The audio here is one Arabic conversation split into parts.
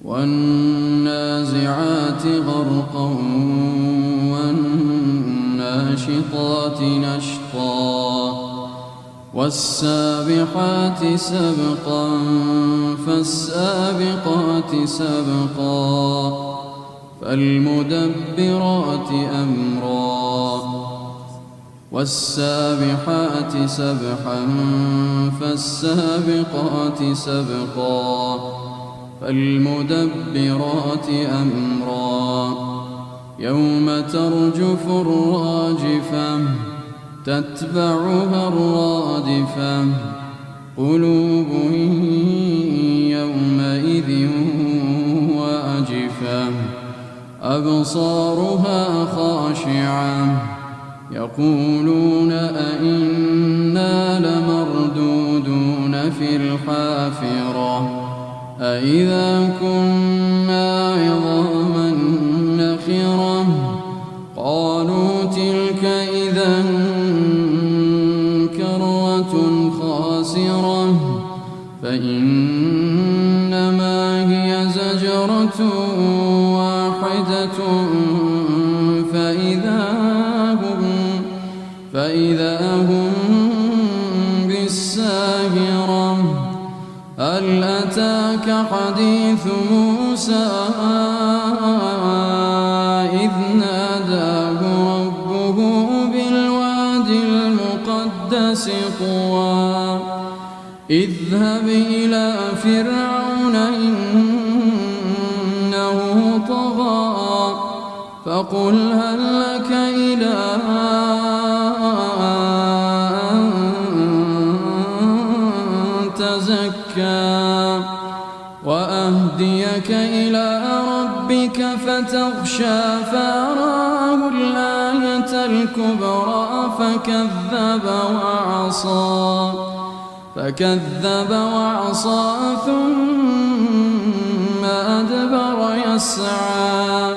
والنازعات غرقا والناشطات نشطا والسابحات سبقا فالسابقات سبقا فالمدبرات أمرا والسابحات سبحا فالسابقات سبقا فالمدبرات أمرا يوم ترجف الراجفة تتبعها الرادفة قلوب يومئذ واجفة أبصارها خاشعة يقولون أئنا لمردودون في الحافرة أئذا كنا عظاما نخرة قالوا تلك إذا كرة خاسرة فإنما هي زجرة واحدة فإذا هم بالساهرة هل أتاك حديث موسى إذ ناداه ربه بالواد المقدس طوى اذهب إلى فرعون إنه طغى فقل هل لك إلى أن تزكى وأهديك إلى ربك فتخشى فأراه الآية الكبرى فكذب وعصى ثم أدبر يسعى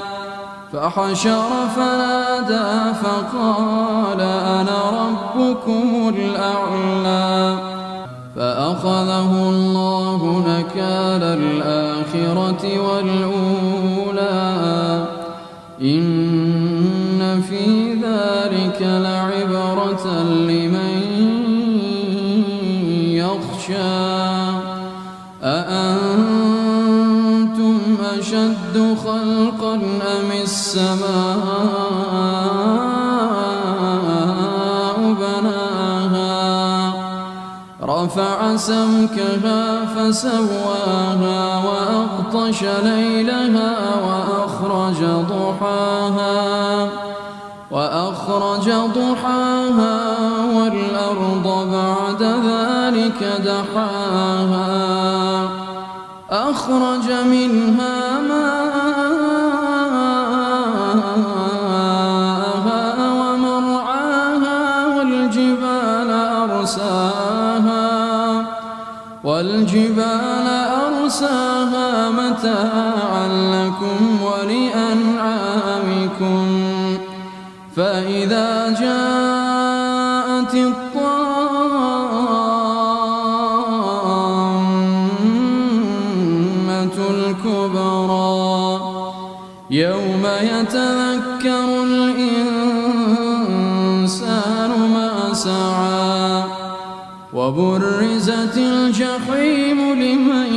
فحشر فنادى فقال أنا ربكم الأعلى فأخذه الله نكال الآخرة والأولى إن في ذلك لعبرة لمن يخشى أأنتم أشد خلقا أم السماء بناها رفع سمكها فسواها وأغطش ليلها وأخرج ضحاها والأرض بعد ذلك دحاها أخرج منها ماءها ومرعاها والجبال أرساها متاعا لكم ولأنعامكم فإذا جاءت الطامة الكبرى يوم يتذكر الإنسان ما سعى وبرزت الجحيم لمن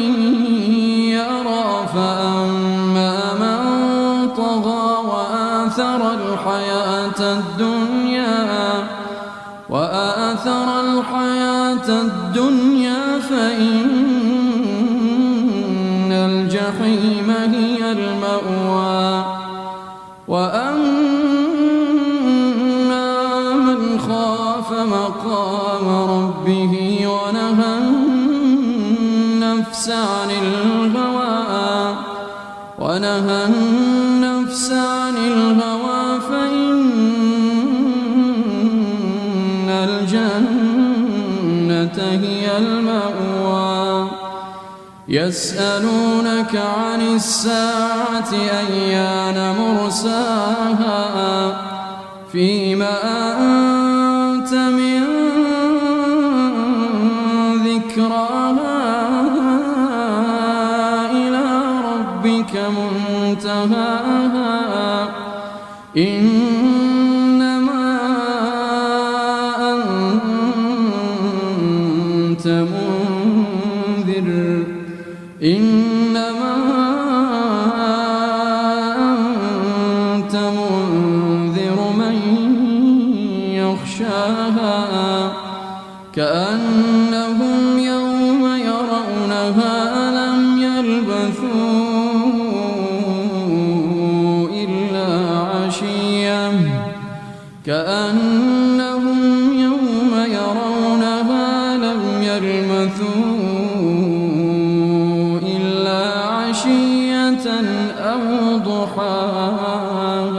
يرى فأما من طغى وآثر الحياة الدنيا فإن الجحيم هي المأوى وأما من خاف مقام ربه ونهى النفس عن الهوى فإن الجنة هي المأوى يسألونك عن الساعة أيان مرساها فيما أنت من ذكراها إلى ربك يصلاها إنما أنت منذر إنما أنت منذر من يخشاها كأنهم يوم يرونها لم يلبثوا إلا عشية كأنهم يوم يرونها لم يلبثوا إلا عشية أو ضحاها